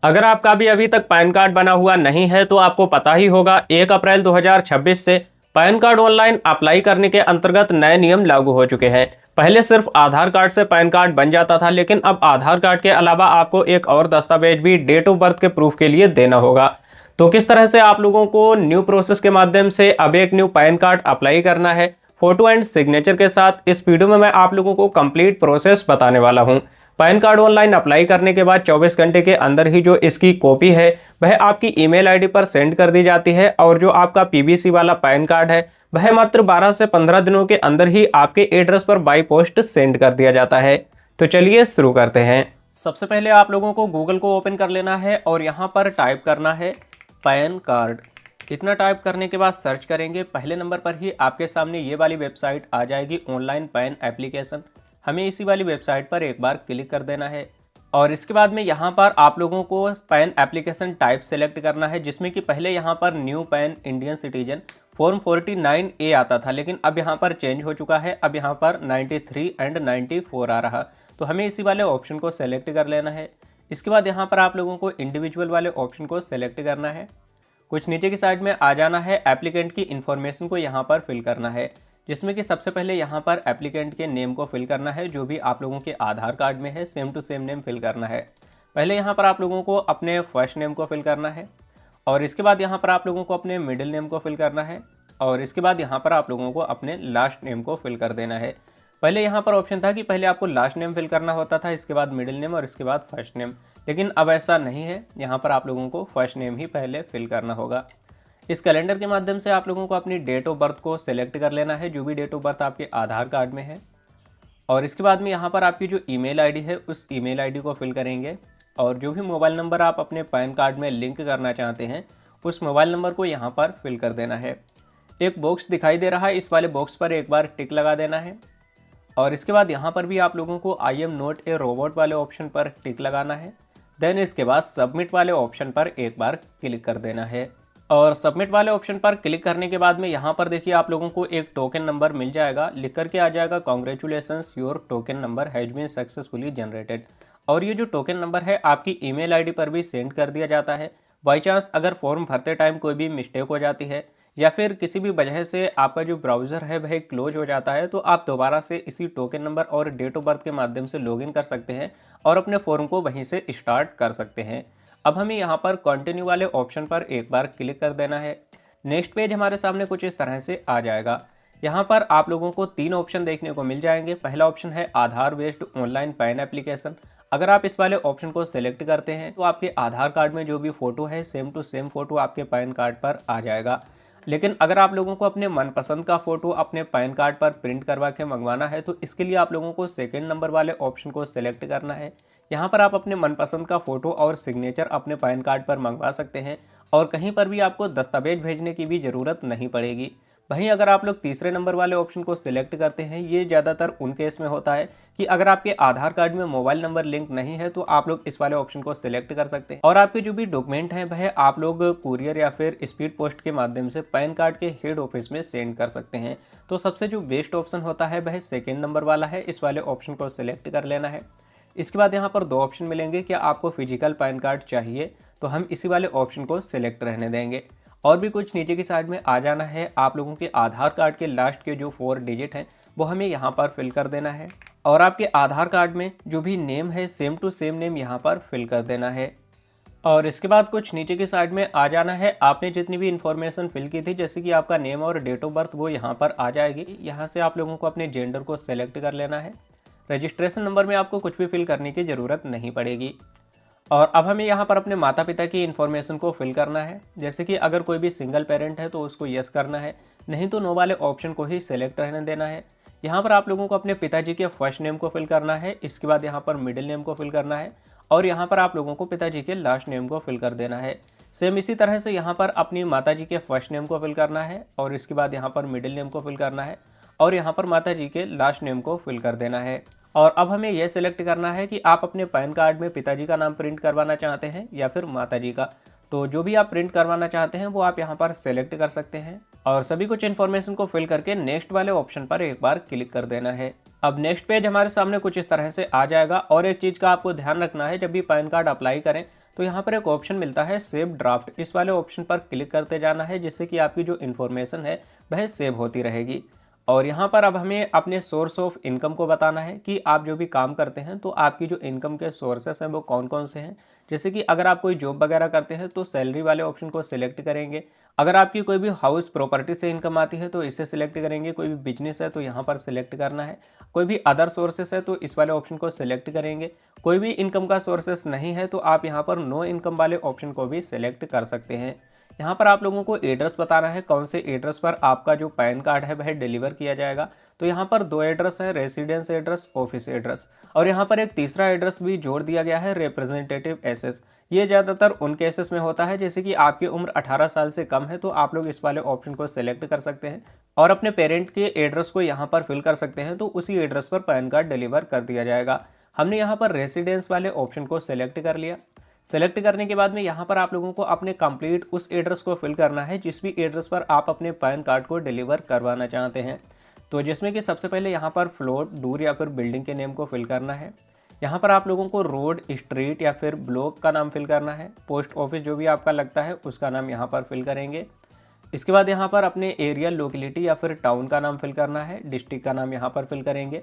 अगर आपका भी अभी तक पैन कार्ड बना हुआ नहीं है तो आपको पता ही होगा 1 अप्रैल 2026 से पैन कार्ड ऑनलाइन अप्लाई करने के अंतर्गत नए नियम लागू हो चुके हैं। पहले सिर्फ आधार कार्ड से पैन कार्ड बन जाता था, लेकिन अब आधार कार्ड के अलावा आपको एक और दस्तावेज भी डेट ऑफ बर्थ के प्रूफ के लिए देना होगा। तो किस तरह से आप लोगों को न्यू प्रोसेस के माध्यम से अब एक न्यू पैन कार्ड अप्लाई करना है फोटो एंड सिग्नेचर के साथ, इस वीडियो में मैं आप लोगों को कंप्लीट प्रोसेस बताने वाला हूं। पैन कार्ड ऑनलाइन अप्लाई करने के बाद 24 घंटे के अंदर ही जो इसकी कॉपी है वह आपकी ईमेल आईडी पर सेंड कर दी जाती है, और जो आपका पीबीसी वाला पैन कार्ड है वह मात्र 12 से 15 दिनों के अंदर ही आपके एड्रेस पर बाई पोस्ट सेंड कर दिया जाता है। तो चलिए शुरू करते हैं। सबसे पहले आप लोगों को गूगल को ओपन कर लेना है और यहाँ पर टाइप करना है पैन कार्ड। इतना टाइप करने के बाद सर्च करेंगे, पहले नंबर पर ही आपके सामने ये वाली वेबसाइट आ जाएगी, ऑनलाइन पैन एप्लीकेशन। हमें इसी वाली वेबसाइट पर एक बार क्लिक कर देना है और इसके बाद में यहाँ पर आप लोगों को पैन एप्लीकेशन टाइप सेलेक्ट करना है, जिसमें कि पहले यहाँ पर new pan Indian citizen form 49A आता था, लेकिन अब यहाँ पर चेंज हो चुका है। अब यहाँ पर 93 एंड 94 आ रहा, तो हमें इसी वाले ऑप्शन को सेलेक्ट कर लेना है। इसके बाद यहाँ पर आप लोगों को इंडिविजुअल वाले ऑप्शन को सेलेक्ट करना है। कुछ नीचे की साइड में आ जाना है, एप्लीकेंट की इन्फॉर्मेशन को यहाँ पर फिल करना है, जिसमें कि सबसे पहले यहाँ पर एप्लीकेंट के नेम को फिल करना है, जो भी आप लोगों के आधार कार्ड में है same to same name fill करना है। पहले यहाँ पर आप लोगों को अपने फर्स्ट नेम को फिल करना है और इसके बाद यहाँ पर आप लोगों को अपने मिडिल नेम को फिल करना है और इसके बाद यहाँ पर आप लोगों को अपने लास्ट नेम को फिल कर देना है। पहले यहाँ पर ऑप्शन था कि पहले आपको लास्ट नेम फिल करना होता था, इसके बाद मिडिल नेम और इसके बाद फर्स्ट नेम, लेकिन अब ऐसा नहीं है। यहाँ पर आप लोगों को फर्स्ट नेम ही पहले फिल करना होगा। इस कैलेंडर के माध्यम से आप लोगों को अपनी डेट ऑफ बर्थ को सिलेक्ट कर लेना है, जो भी डेट ऑफ बर्थ आपके आधार कार्ड में है, और इसके बाद में यहाँ पर आपकी जो ईमेल आईडी है उस ईमेल आईडी को फिल करेंगे और जो भी मोबाइल नंबर आप अपने पैन कार्ड में लिंक करना चाहते हैं उस मोबाइल नंबर को यहाँ पर फिल कर देना है। एक बॉक्स दिखाई दे रहा है, इस वाले बॉक्स पर एक बार टिक लगा देना है और इसके बाद यहाँ पर भी आप लोगों को I am not a robot वाले ऑप्शन पर टिक लगाना है। देन इसके बाद सबमिट वाले ऑप्शन पर एक बार क्लिक कर देना है और सबमिट वाले ऑप्शन पर क्लिक करने के बाद में यहाँ पर देखिए आप लोगों को एक टोकन नंबर मिल जाएगा, लिख करके आ जाएगा congratulations your token number has been successfully generated. और ये जो टोकन नंबर है आपकी ईमेल आईडी पर भी सेंड कर दिया जाता है। बाई चांस अगर फॉर्म भरते टाइम कोई भी मिस्टेक हो जाती है या फिर किसी भी वजह से आपका जो ब्राउज़र है वह क्लोज हो जाता है, तो आप दोबारा से इसी टोकन नंबर और डेट ऑफ बर्थ के माध्यम से लॉगिन कर सकते हैं और अपने फॉर्म को वहीं से स्टार्ट कर सकते हैं। अब हमें यहाँ पर कंटिन्यू वाले ऑप्शन पर एक बार क्लिक कर देना है। नेक्स्ट पेज हमारे सामने कुछ इस तरह से आ जाएगा। यहाँ पर आप लोगों को 3 ऑप्शन देखने को मिल जाएंगे। पहला ऑप्शन है आधार बेस्ड ऑनलाइन पैन एप्लीकेशन। अगर आप इस वाले ऑप्शन को सिलेक्ट करते हैं तो आपके आधार कार्ड में जो भी फोटो है सेम टू सेम फोटो आपके पैन कार्ड पर आ जाएगा। लेकिन अगर आप लोगों को अपने मनपसंद का फोटो अपने पैन कार्ड पर प्रिंट करवा के मंगवाना है तो इसके लिए आप लोगों को सेकंड नंबर वाले ऑप्शन को सिलेक्ट करना है। यहाँ पर आप अपने मनपसंद का फोटो और सिग्नेचर अपने पैन कार्ड पर मंगवा सकते हैं और कहीं पर भी आपको दस्तावेज भेजने की भी ज़रूरत नहीं पड़ेगी। वहीं अगर आप लोग तीसरे नंबर वाले ऑप्शन को सिलेक्ट करते हैं, ये ज़्यादातर उन केस में होता है कि अगर आपके आधार कार्ड में मोबाइल नंबर लिंक नहीं है तो आप लोग इस वाले ऑप्शन को सिलेक्ट कर सकते हैं और आपके जो भी डॉक्यूमेंट हैं वह आप लोग कुरियर या फिर स्पीड पोस्ट के माध्यम से पैन कार्ड के हेड ऑफिस में सेंड कर सकते हैं। तो सबसे जो बेस्ट ऑप्शन होता है वह सेकेंड नंबर वाला है, इस वाले ऑप्शन को सिलेक्ट कर लेना है। इसके बाद यहाँ पर 2 ऑप्शन मिलेंगे, क्या आपको फिजिकल पैन कार्ड चाहिए, तो हम इसी वाले ऑप्शन को सिलेक्ट रहने देंगे। और भी कुछ नीचे की साइड में आ जाना है, आप लोगों के आधार कार्ड के लास्ट के जो 4 डिजिट हैं वो हमें यहाँ पर फिल कर देना है और आपके आधार कार्ड में जो भी नेम है सेम टू सेम नेम यहाँ पर फिल कर देना है। और इसके बाद कुछ नीचे की साइड में आ जाना है, आपने जितनी भी इन्फॉर्मेशन फिल की थी जैसे कि आपका नेम और डेट ऑफ बर्थ वो यहाँ पर आ जाएगी। यहाँ से आप लोगों को अपने जेंडर को सेलेक्ट कर लेना है। रजिस्ट्रेशन नंबर में आपको कुछ भी फिल करने की ज़रूरत नहीं पड़ेगी। और अब हमें यहाँ पर अपने माता पिता की इन्फॉर्मेशन को फिल करना है, जैसे कि अगर कोई भी सिंगल पेरेंट है तो उसको यस करना है, नहीं तो नो वाले ऑप्शन को ही सिलेक्ट रहने देना है। यहाँ पर आप लोगों को अपने पिताजी के फर्स्ट नेम को फिल करना है, इसके बाद यहाँ पर मिडिल नेम को फिल करना है और यहाँ पर आप लोगों को पिताजी के लास्ट नेम को फिल कर देना है। सेम इसी तरह से यहाँ पर अपनी माताजी के फर्स्ट नेम को फिल करना है और इसके बाद यहाँ पर मिडिल नेम को फिल करना है और यहाँ पर माताजी के लास्ट नेम को फिल कर देना है। और अब हमें यह सिलेक्ट करना है कि आप अपने पैन कार्ड में पिताजी का नाम प्रिंट करवाना चाहते हैं या फिर माताजी का। तो जो भी आप प्रिंट करवाना चाहते हैं वो आप यहाँ पर सेलेक्ट कर सकते हैं और सभी कुछ इन्फॉर्मेशन को फिल करके नेक्स्ट वाले ऑप्शन पर एक बार क्लिक कर देना है। अब नेक्स्ट पेज हमारे सामने कुछ इस तरह से आ जाएगा। और एक चीज़ का आपको ध्यान रखना है, जब भी पैन कार्ड अप्लाई करें तो यहाँ पर एक ऑप्शन मिलता है सेव ड्राफ्ट, इस वाले ऑप्शन पर क्लिक करते जाना है, जिससे कि आपकी जो इन्फॉर्मेशन है वह सेव होती रहेगी। और यहाँ पर अब हमें अपने सोर्स ऑफ इनकम को बताना है कि आप जो भी काम करते हैं तो आपकी जो इनकम के सोर्सेस हैं वो कौन कौन से हैं। जैसे कि अगर आप कोई जॉब वगैरह करते हैं तो सैलरी वाले ऑप्शन को सिलेक्ट करेंगे। अगर आपकी कोई भी हाउस प्रॉपर्टी से इनकम आती है तो इसे सिलेक्ट करेंगे। कोई भी बिजनेस है तो यहाँ पर सिलेक्ट करना है। कोई भी अदर सोर्सेस है तो इस वाले ऑप्शन को सिलेक्ट करेंगे। कोई भी इनकम का सोर्सेस नहीं है तो आप यहाँ पर नो इनकम वाले ऑप्शन को भी सिलेक्ट कर सकते हैं। यहाँ पर आप लोगों को एड्रेस बताना है, कौन से एड्रेस पर आपका जो पैन कार्ड है वह डिलीवर किया जाएगा। तो यहाँ पर 2 एड्रेस है, रेसिडेंस एड्रेस, ऑफिस एड्रेस, और यहाँ पर एक तीसरा एड्रेस भी जोड़ दिया गया है, रिप्रेजेंटेटिव एसेस। ये ज़्यादातर उन केसेस में होता है जैसे कि आपकी उम्र 18 साल से कम है, तो आप लोग इस वाले ऑप्शन को सिलेक्ट कर सकते हैं और अपने पेरेंट के एड्रेस को यहाँ पर फिल कर सकते हैं, तो उसी एड्रेस पर पैन कार्ड डिलीवर कर दिया जाएगा। हमने यहाँ पर रेसिडेंस वाले ऑप्शन को सिलेक्ट कर लिया। सेलेक्ट करने के बाद में यहाँ पर आप लोगों को अपने कंप्लीट उस एड्रेस को फिल करना है जिस भी एड्रेस पर आप अपने पैन कार्ड को डिलीवर करवाना चाहते हैं। तो जिसमें कि सबसे पहले यहाँ पर फ्लोर, दूर या फिर बिल्डिंग के नेम को फिल करना है। यहाँ पर आप लोगों को रोड, स्ट्रीट या फिर ब्लॉक का नाम फिल करना है। पोस्ट ऑफिस जो भी आपका लगता है उसका नाम यहाँ पर फिल करेंगे। इसके बाद यहाँ पर अपने एरिया, लोकेलिटी या फिर टाउन का नाम फिल करना है। डिस्ट्रिक्ट का नाम यहाँ पर फिल करेंगे।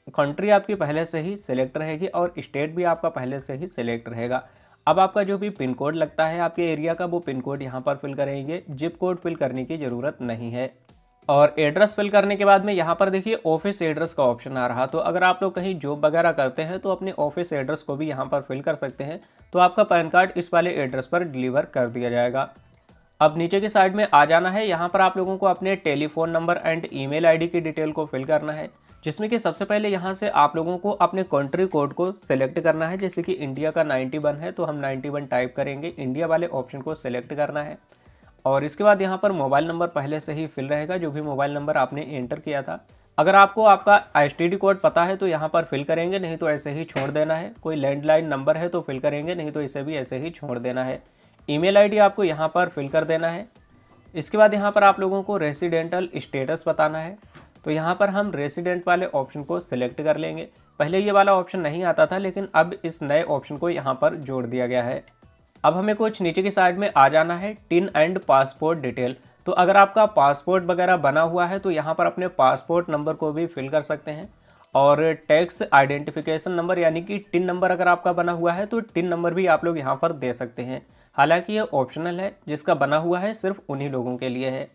कंट्री आपकी पहले से ही सिलेक्ट रहेगी और स्टेट भी आपका पहले से ही सिलेक्ट रहेगा। अब आपका जो भी पिन कोड लगता है आपके एरिया का, वो पिन कोड यहाँ पर फिल करेंगे। जिप कोड फिल करने की ज़रूरत नहीं है। और एड्रेस फिल करने के बाद में यहाँ पर देखिए ऑफिस एड्रेस का ऑप्शन आ रहा। तो अगर आप लोग कहीं जॉब वगैरह करते हैं तो अपने ऑफिस एड्रेस को भी यहाँ पर फिल कर सकते हैं, तो आपका पैन कार्ड इस वाले एड्रेस पर डिलीवर कर दिया जाएगा। अब नीचे की साइड में आ जाना है। यहाँ पर आप लोगों को अपने telephone number and email ID की डिटेल को फिल करना है, जिसमें कि सबसे पहले यहाँ से आप लोगों को अपने कंट्री कोड को सिलेक्ट करना है। जैसे कि इंडिया का 91 है तो हम 91 टाइप करेंगे, इंडिया वाले ऑप्शन को सिलेक्ट करना है। और इसके बाद यहाँ पर मोबाइल नंबर पहले से ही फिल रहेगा, जो भी मोबाइल नंबर आपने एंटर किया था। अगर आपको आपका STD कोड पता है तो यहाँ पर फिल करेंगे, नहीं तो ऐसे ही छोड़ देना है। कोई लैंडलाइन नंबर है तो फिल करेंगे, नहीं तो इसे भी ऐसे ही छोड़ देना है। ईमेल आईडी आपको यहाँ पर फिल कर देना है। इसके बाद यहाँ पर आप लोगों को रेसिडेंटल स्टेटस बताना है, तो यहाँ पर हम रेसिडेंट वाले ऑप्शन को सिलेक्ट कर लेंगे। पहले ये वाला ऑप्शन नहीं आता था, लेकिन अब इस नए ऑप्शन को यहाँ पर जोड़ दिया गया है। अब हमें कुछ नीचे की साइड में आ जाना है, टिन एंड पासपोर्ट डिटेल। तो अगर आपका पासपोर्ट वगैरह बना हुआ है तो यहाँ पर अपने पासपोर्ट नंबर को भी फिल कर सकते हैं। और टैक्स आइडेंटिफिकेशन नंबर यानी कि टिन नंबर अगर आपका बना हुआ है तो टिन नंबर भी आप लोग यहाँ पर दे सकते हैं। हालांकि ये ऑप्शनल है, जिसका बना हुआ है सिर्फ उन्हीं लोगों के लिए है।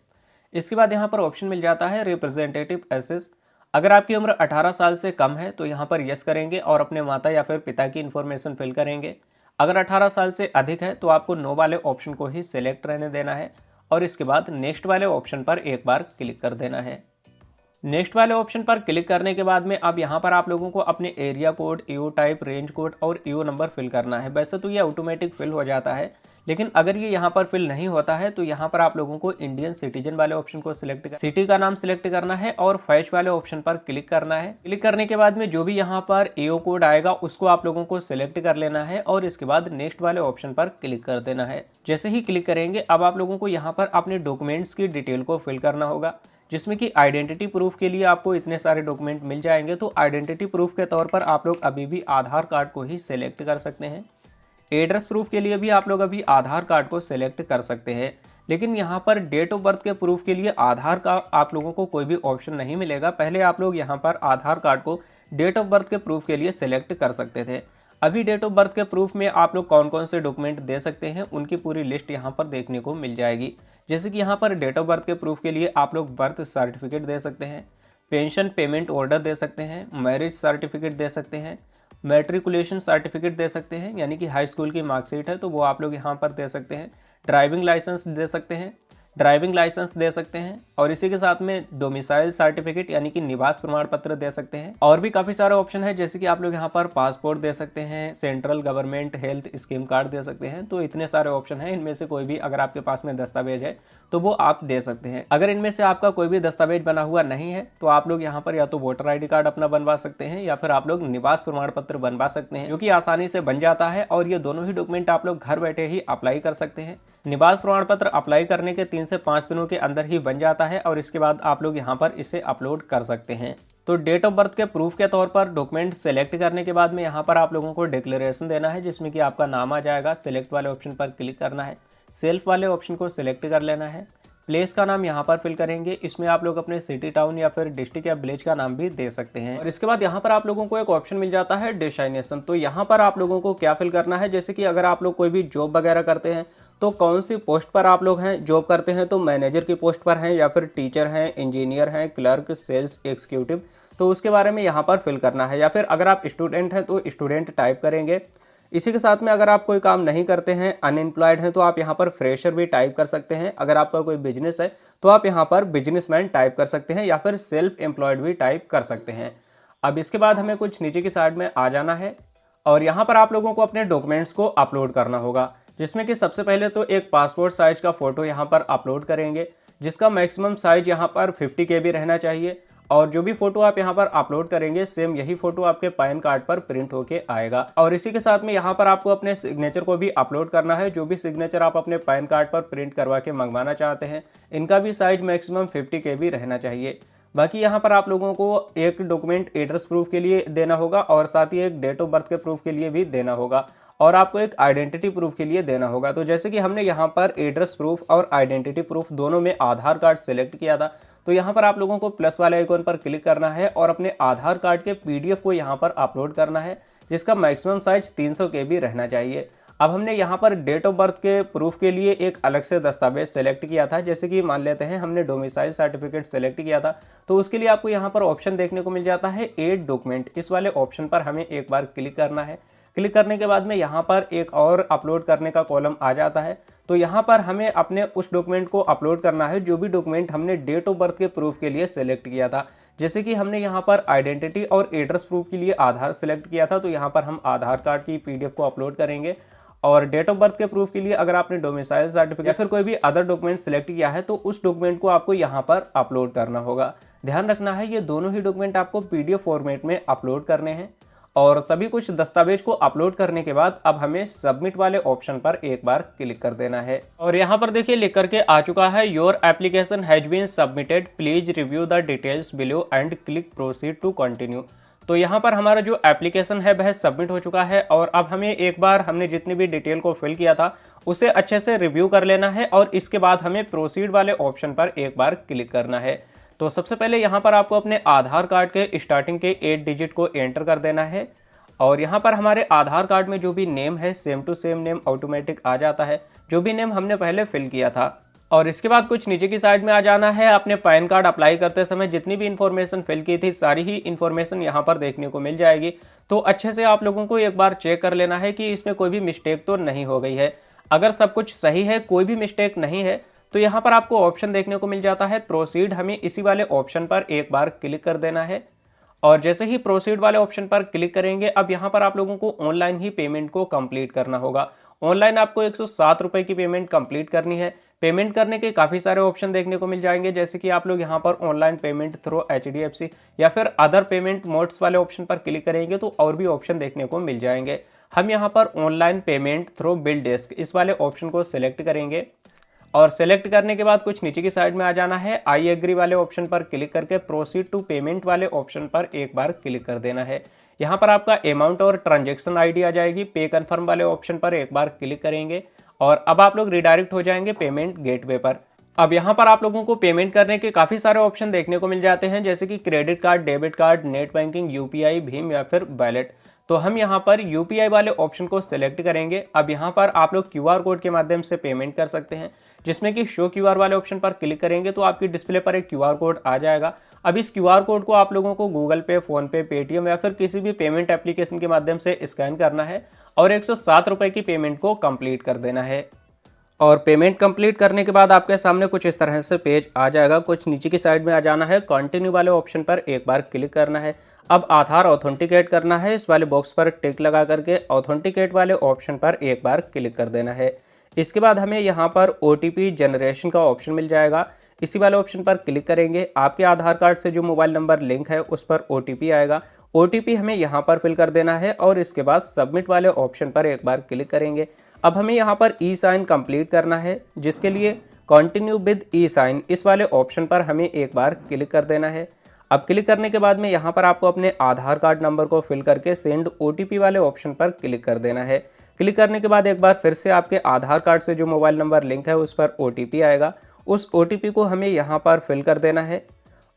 इसके बाद यहाँ पर ऑप्शन मिल जाता है रिप्रेजेंटेटिव एसेस। अगर आपकी उम्र 18 साल से कम है तो यहाँ पर यस करेंगे और अपने माता या फिर पिता की इन्फॉर्मेशन फिल करेंगे। अगर 18 साल से अधिक है तो आपको नो वाले ऑप्शन को ही सिलेक्ट रहने देना है और इसके बाद नेक्स्ट वाले ऑप्शन पर एक बार क्लिक कर देना है। नेक्स्ट वाले ऑप्शन पर क्लिक करने के बाद में अब यहाँ पर आप लोगों को अपने area code, EO type, range code और ईओ नंबर फिल करना है। वैसे तो ये ऑटोमेटिक फिल हो जाता है, लेकिन अगर ये यहाँ पर फिल नहीं होता है तो यहाँ पर आप लोगों को इंडियन सिटीजन वाले ऑप्शन को सिलेक्ट कर सिटी का नाम सिलेक्ट करना है और फैच वाले ऑप्शन पर क्लिक करना है। क्लिक करने के बाद में जो भी यहाँ पर ईओ कोड आएगा उसको आप लोगों को सिलेक्ट कर लेना है और इसके बाद नेक्स्ट वाले ऑप्शन पर क्लिक कर देना है। जैसे ही क्लिक करेंगे अब आप लोगों को यहाँ पर अपने डॉक्यूमेंट्स की डिटेल को फिल करना होगा, जिसमें कि आइडेंटिटी प्रूफ के लिए आपको इतने सारे डॉक्यूमेंट मिल जाएंगे। तो आइडेंटिटी प्रूफ के तौर पर आप लोग अभी भी आधार कार्ड को ही सिलेक्ट कर सकते हैं। एड्रेस प्रूफ के लिए भी आप लोग अभी आधार कार्ड को सिलेक्ट कर सकते हैं, लेकिन यहाँ पर डेट ऑफ बर्थ के प्रूफ के लिए आधार का आप लोगों को कोई भी ऑप्शन नहीं मिलेगा। पहले आप लोग यहाँ पर आधार कार्ड को डेट ऑफ बर्थ के प्रूफ के लिए सिलेक्ट कर सकते थे। अभी डेट ऑफ बर्थ के प्रूफ में आप लोग कौन कौन से डॉक्यूमेंट दे सकते हैं उनकी पूरी लिस्ट यहाँ पर देखने को मिल जाएगी। जैसे कि यहाँ पर डेट ऑफ बर्थ के प्रूफ के लिए आप लोग बर्थ सर्टिफिकेट दे सकते हैं, पेंशन पेमेंट ऑर्डर दे सकते हैं, मैरिज सर्टिफिकेट दे सकते हैं, मैट्रिकुलेशन सर्टिफिकेट दे सकते हैं, यानी कि हाई स्कूल की मार्कशीट है तो वो आप लोग यहाँ पर दे सकते हैं, ड्राइविंग लाइसेंस दे सकते हैं, और इसी के साथ में डोमिसाइल सर्टिफिकेट यानी कि निवास प्रमाण पत्र दे सकते हैं। और भी काफ़ी सारे ऑप्शन है, जैसे कि आप लोग यहाँ पर पासपोर्ट दे सकते हैं, central government health scheme card दे सकते हैं। तो इतने सारे ऑप्शन हैं, इनमें से कोई भी अगर आपके पास में दस्तावेज है तो वो आप दे सकते हैं। अगर इनमें से आपका कोई भी दस्तावेज बना हुआ नहीं है तो आप लोग यहाँ पर या तो वोटर ID कार्ड अपना बनवा सकते हैं या फिर आप लोग निवास प्रमाण पत्र बनवा सकते हैं, जो कि आसानी से बन जाता है। और ये दोनों ही डॉक्यूमेंट आप लोग घर बैठे ही अप्लाई कर सकते हैं। निवास प्रमाण पत्र अप्लाई करने के 3 से 5 दिनों के अंदर ही बन जाता है और इसके बाद आप लोग यहाँ पर इसे अपलोड कर सकते हैं। तो डेट ऑफ बर्थ के प्रूफ के तौर पर डॉक्यूमेंट सेलेक्ट करने के बाद में यहाँ पर आप लोगों को डिक्लेरेशन देना है, जिसमें कि आपका नाम आ जाएगा। सेलेक्ट वाले ऑप्शन पर क्लिक करना है, सेल्फ वाले ऑप्शन को सिलेक्ट कर लेना है। प्लेस का नाम यहाँ पर फिल करेंगे, इसमें आप लोग अपने सिटी, टाउन या फिर डिस्ट्रिक्ट या विलेज का नाम भी दे सकते हैं। और इसके बाद यहाँ पर आप लोगों को एक ऑप्शन मिल जाता है डेस्टिनेशन। तो यहाँ पर आप लोगों को क्या फिल करना है, जैसे कि अगर आप लोग कोई भी जॉब वगैरह करते हैं तो कौन सी पोस्ट पर आप लोग हैं, जॉब करते हैं तो मैनेजर की पोस्ट पर हैं या फिर टीचर हैं, इंजीनियर हैं, क्लर्क, सेल्स एग्जीक्यूटिव, तो उसके बारे में यहाँ पर फिल करना है। या फिर अगर आप स्टूडेंट हैं तो स्टूडेंट टाइप करेंगे। इसी के साथ में अगर आप कोई काम नहीं करते हैं, अनएम्प्लॉयड हैं, तो आप यहाँ पर फ्रेशर भी टाइप कर सकते हैं। अगर आपका कोई बिजनेस है तो आप यहाँ पर बिजनेसमैन टाइप कर सकते हैं या फिर सेल्फ एम्प्लॉयड भी टाइप कर सकते हैं। अब इसके बाद हमें कुछ नीचे की साइड में आ जाना है और यहाँ पर आप लोगों को अपने डॉक्यूमेंट्स को अपलोड करना होगा, जिसमें कि सबसे पहले तो एक पासपोर्ट साइज का फोटो यहाँ पर अपलोड करेंगे, जिसका मैक्सिमम साइज यहाँ पर 50 KB रहना चाहिए। और जो भी फोटो आप यहाँ पर अपलोड करेंगे सेम यही फोटो आपके पैन कार्ड पर प्रिंट होके आएगा। और इसी के साथ में यहाँ पर आपको अपने सिग्नेचर को भी अपलोड करना है। जो भी सिग्नेचर आप अपने पैन कार्ड पर प्रिंट करवा के मंगवाना चाहते हैं, इनका भी साइज मैक्सिमम 50 KB रहना चाहिए। बाकी यहाँ पर आप लोगों को एक डॉक्यूमेंट एड्रेस प्रूफ के लिए देना होगा और साथ ही एक डेट ऑफ बर्थ के प्रूफ के लिए भी देना होगा और आपको एक आइडेंटिटी प्रूफ के लिए देना होगा। तो जैसे कि हमने यहाँ पर एड्रेस प्रूफ और आइडेंटिटी प्रूफ दोनों में आधार कार्ड सेलेक्ट किया था, तो यहाँ पर आप लोगों को प्लस वाले आइकॉन पर क्लिक करना है और अपने आधार कार्ड के PDF को यहाँ पर अपलोड करना है, जिसका मैक्सिमम साइज 300 KB रहना चाहिए। अब हमने यहाँ पर डेट ऑफ बर्थ के प्रूफ के लिए एक अलग से दस्तावेज सेलेक्ट किया था, जैसे कि मान लेते हैं हमने डोमिसाइल सर्टिफिकेट सेलेक्ट किया था, तो उसके लिए आपको यहाँ पर ऑप्शन देखने को मिल जाता है ऐड डॉक्यूमेंट। इस वाले ऑप्शन पर हमें एक बार क्लिक करना है। क्लिक करने के बाद में यहाँ पर एक और अपलोड करने का कॉलम आ जाता है। तो यहाँ पर हमें अपने उस डॉक्यूमेंट को अपलोड करना है जो भी डॉक्यूमेंट हमने डेट ऑफ बर्थ के प्रूफ के लिए सेलेक्ट किया था। जैसे कि हमने यहाँ पर आइडेंटिटी और एड्रेस प्रूफ के लिए आधार सेलेक्ट किया था, तो यहाँ पर हम आधार कार्ड की PDF को अपलोड करेंगे। और डेट ऑफ बर्थ के प्रूफ के लिए अगर आपने डोमिसाइल सर्टिफिकेट या फिर कोई भी अदर डॉक्यूमेंट सेलेक्ट किया है तो उस डॉक्यूमेंट को आपको यहाँ पर अपलोड करना होगा। ध्यान रखना है ये दोनों ही डॉक्यूमेंट आपको PDF फॉर्मेट में अपलोड करने हैं। और सभी कुछ दस्तावेज को अपलोड करने के बाद अब हमें सबमिट वाले ऑप्शन पर एक बार क्लिक कर देना है। और यहाँ पर देखिए लिख करके आ चुका है your application has been submitted, please review the details below and click proceed to continue. तो यहाँ पर हमारा जो एप्लीकेशन है वह सबमिट हो चुका है और अब हमें एक बार हमने जितनी भी डिटेल को फिल किया था उसे अच्छे से रिव्यू कर लेना है और इसके बाद हमें प्रोसीड वाले ऑप्शन पर एक बार क्लिक करना है। तो सबसे पहले यहाँ पर आपको अपने आधार कार्ड के स्टार्टिंग के 8 डिजिट को एंटर कर देना है और यहाँ पर हमारे आधार कार्ड में जो भी नेम है same to same name automatic आ जाता है, जो भी नेम हमने पहले फिल किया था। और इसके बाद कुछ नीचे की साइड में आ जाना है। अपने पैन कार्ड अप्लाई करते समय जितनी भी इन्फॉर्मेशन फिल की थी सारी ही इन्फॉर्मेशन यहाँ पर देखने को मिल जाएगी। तो अच्छे से आप लोगों को एक बार चेक कर लेना है कि इसमें कोई भी मिस्टेक तो नहीं हो गई है। अगर सब कुछ सही है, कोई भी मिस्टेक नहीं है, तो यहाँ पर आपको ऑप्शन देखने को मिल जाता है प्रोसीड। हमें इसी वाले ऑप्शन पर एक बार क्लिक कर देना है और जैसे ही प्रोसीड वाले ऑप्शन पर क्लिक करेंगे अब यहाँ पर आप लोगों को ऑनलाइन ही पेमेंट को कंप्लीट करना होगा। ऑनलाइन आपको 107 रुपये की पेमेंट कंप्लीट करनी है। पेमेंट करने के काफ़ी सारे ऑप्शन देखने को मिल जाएंगे, जैसे कि आप लोग यहाँ पर ऑनलाइन पेमेंट थ्रू HDFC या फिर अदर पेमेंट मोड्स वाले ऑप्शन पर क्लिक करेंगे तो और भी ऑप्शन देखने को मिल जाएंगे। हम यहाँ पर online payment through bill desk इस वाले ऑप्शन को सिलेक्ट करेंगे और सेलेक्ट करने के बाद कुछ नीचे की साइड में आ जाना है। आई एग्री वाले ऑप्शन पर क्लिक करके प्रोसीड टू पेमेंट वाले ऑप्शन पर एक बार क्लिक कर देना है। यहाँ पर आपका अमाउंट और ट्रांजैक्शन आईडी आ जाएगी। पे कन्फर्म वाले ऑप्शन पर एक बार क्लिक करेंगे और अब आप लोग रिडायरेक्ट हो जाएंगे पेमेंट गेटवे पर। अब यहाँ पर आप लोगों को पेमेंट करने के काफ़ी सारे ऑप्शन देखने को मिल जाते हैं, जैसे कि credit card, debit card, net banking, UPI, Bhim या फिर वैलेट। तो हम यहाँ पर UPI वाले ऑप्शन को सिलेक्ट करेंगे। अब यहाँ पर आप लोग QR कोड के माध्यम से पेमेंट कर सकते हैं, जिसमें कि शो QR वाले ऑप्शन पर क्लिक करेंगे तो आपकी डिस्प्ले पर एक QR कोड आ जाएगा। अब इस QR कोड को आप लोगों को गूगल पे, फोन पे, पेटीएम या फिर किसी भी पेमेंट एप्लीकेशन के माध्यम से स्कैन करना है और 107 रुपये की पेमेंट को कंप्लीट कर देना है। और पेमेंट कंप्लीट करने के बाद आपके सामने कुछ इस तरह से पेज आ जाएगा। कुछ नीचे की साइड में आ जाना है, कंटिन्यू वाले ऑप्शन पर एक बार क्लिक करना है। अब आधार ऑथेंटिकेट करना है, इस वाले बॉक्स पर टिक लगा करके ऑथेंटिकेट वाले ऑप्शन पर एक बार क्लिक कर देना है। इसके बाद हमें यहाँ पर OTP जनरेशन का ऑप्शन मिल जाएगा, इसी वाले ऑप्शन पर क्लिक करेंगे। आपके आधार कार्ड से जो मोबाइल नंबर लिंक है उस पर OTP आएगा। OTP हमें यहाँ पर फिल कर देना है और इसके बाद सबमिट वाले ऑप्शन पर एक बार क्लिक करेंगे। अब हमें यहाँ पर E-साइन कंप्लीट करना है, जिसके लिए कंटिन्यू विद E-साइन इस वाले ऑप्शन पर हमें एक बार क्लिक कर देना है। अब क्लिक करने के बाद में यहाँ पर आपको अपने आधार कार्ड नंबर को फिल करके सेंड OTP वाले ऑप्शन पर क्लिक कर देना है। क्लिक करने के बाद एक बार फिर से आपके आधार कार्ड से जो मोबाइल नंबर लिंक है उस पर OTP आएगा। उस OTP को हमें यहाँ पर फिल कर देना है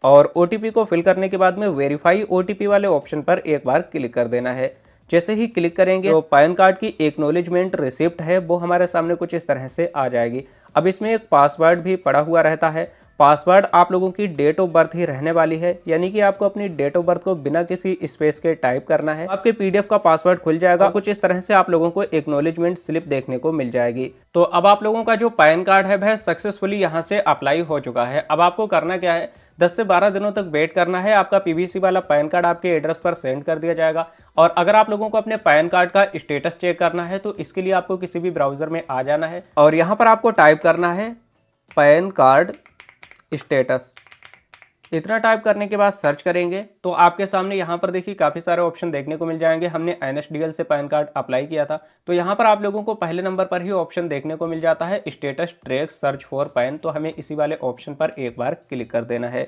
और OTP को फिल करने के बाद में वेरीफाई OTP वाले ऑप्शन पर एक बार क्लिक कर देना है। जैसे ही क्लिक करेंगे तो पैन कार्ड की एक्नॉलेजमेंट रिसिप्ट है वो हमारे सामने कुछ इस तरह से आ जाएगी। अब इसमें एक पासवर्ड भी पड़ा हुआ रहता है। पासवर्ड आप लोगों की डेट ऑफ बर्थ ही रहने वाली है, यानी कि आपको अपनी डेट ऑफ बर्थ को बिना किसी स्पेस के टाइप करना है। आपके PDF का पासवर्ड खुल जाएगा। कुछ इस तरह से आप लोगों को एक्नॉलेजमेंट स्लिप देखने को मिल जाएगी। तो अब आप लोगों का जो पैन कार्ड है वह सक्सेसफुली यहाँ से अप्लाई हो चुका है। अब आपको करना क्या है, 10 से 12 दिनों तक वेट करना है। आपका PVC वाला पैन कार्ड आपके एड्रेस पर सेंड कर दिया जाएगा। और अगर आप लोगों को अपने पैन कार्ड का स्टेटस चेक करना है तो इसके लिए आपको किसी भी ब्राउजर में आ जाना है और यहाँ पर आपको टाइप करना है पैन कार्ड स्टेटस। इतना टाइप करने के बाद सर्च करेंगे तो आपके सामने यहाँ पर देखिए काफ़ी सारे ऑप्शन देखने को मिल जाएंगे। हमने NSDL से पैन कार्ड अप्लाई किया था तो यहाँ पर आप लोगों को पहले नंबर पर ही ऑप्शन देखने को मिल जाता है status track search for pan. तो हमें इसी वाले ऑप्शन पर एक बार क्लिक कर देना है।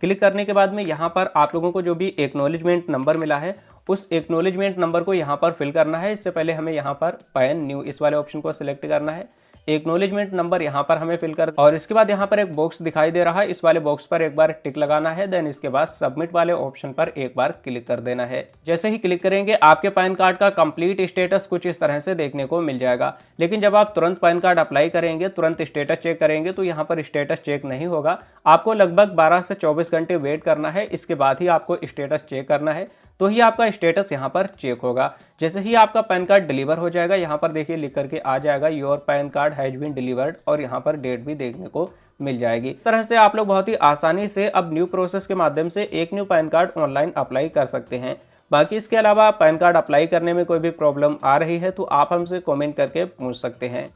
क्लिक करने के बाद में यहाँ पर आप लोगों को जो भी एक्नॉलेजमेंट नंबर मिला है उस एक्नॉलेजमेंट नंबर को यहाँ पर फिल करना है। इससे पहले हमें यहाँ पर पैन न्यू इस वाले ऑप्शन को सिलेक्ट करना है। एक्नॉलेजमेंट नंबर यहाँ पर हमें फिल कर और इसके बाद यहाँ पर एक बॉक्स दिखाई दे रहा है, इस वाले बॉक्स पर एक बार टिक लगाना है। देन इसके बाद सबमिट वाले ऑप्शन पर एक बार क्लिक कर देना है। जैसे ही क्लिक करेंगे आपके पैन कार्ड का कंप्लीट स्टेटस कुछ इस तरह से देखने को मिल जाएगा। लेकिन जब आप तुरंत पैन कार्ड अप्लाई करेंगे, तुरंत स्टेटस चेक करेंगे तो यहाँ पर स्टेटस चेक नहीं होगा। आपको लगभग 12 से 24 घंटे वेट करना है। इसके बाद ही आपको स्टेटस चेक करना है तो ही आपका स्टेटस यहाँ पर चेक होगा। जैसे ही आपका पैन कार्ड डिलीवर हो जाएगा, यहाँ पर देखिए लिख करके आ जाएगा your PAN card has been delivered और यहाँ पर डेट भी देखने को मिल जाएगी। इस तरह से आप लोग बहुत ही आसानी से अब न्यू प्रोसेस के माध्यम से एक new pan card online apply कर सकते हैं। बाकी इसके अलावा पैन कार्ड अप्लाई करने में कोई भी प्रॉब्लम आ रही है तो आप हमसे कमेंट करके पूछ सकते हैं।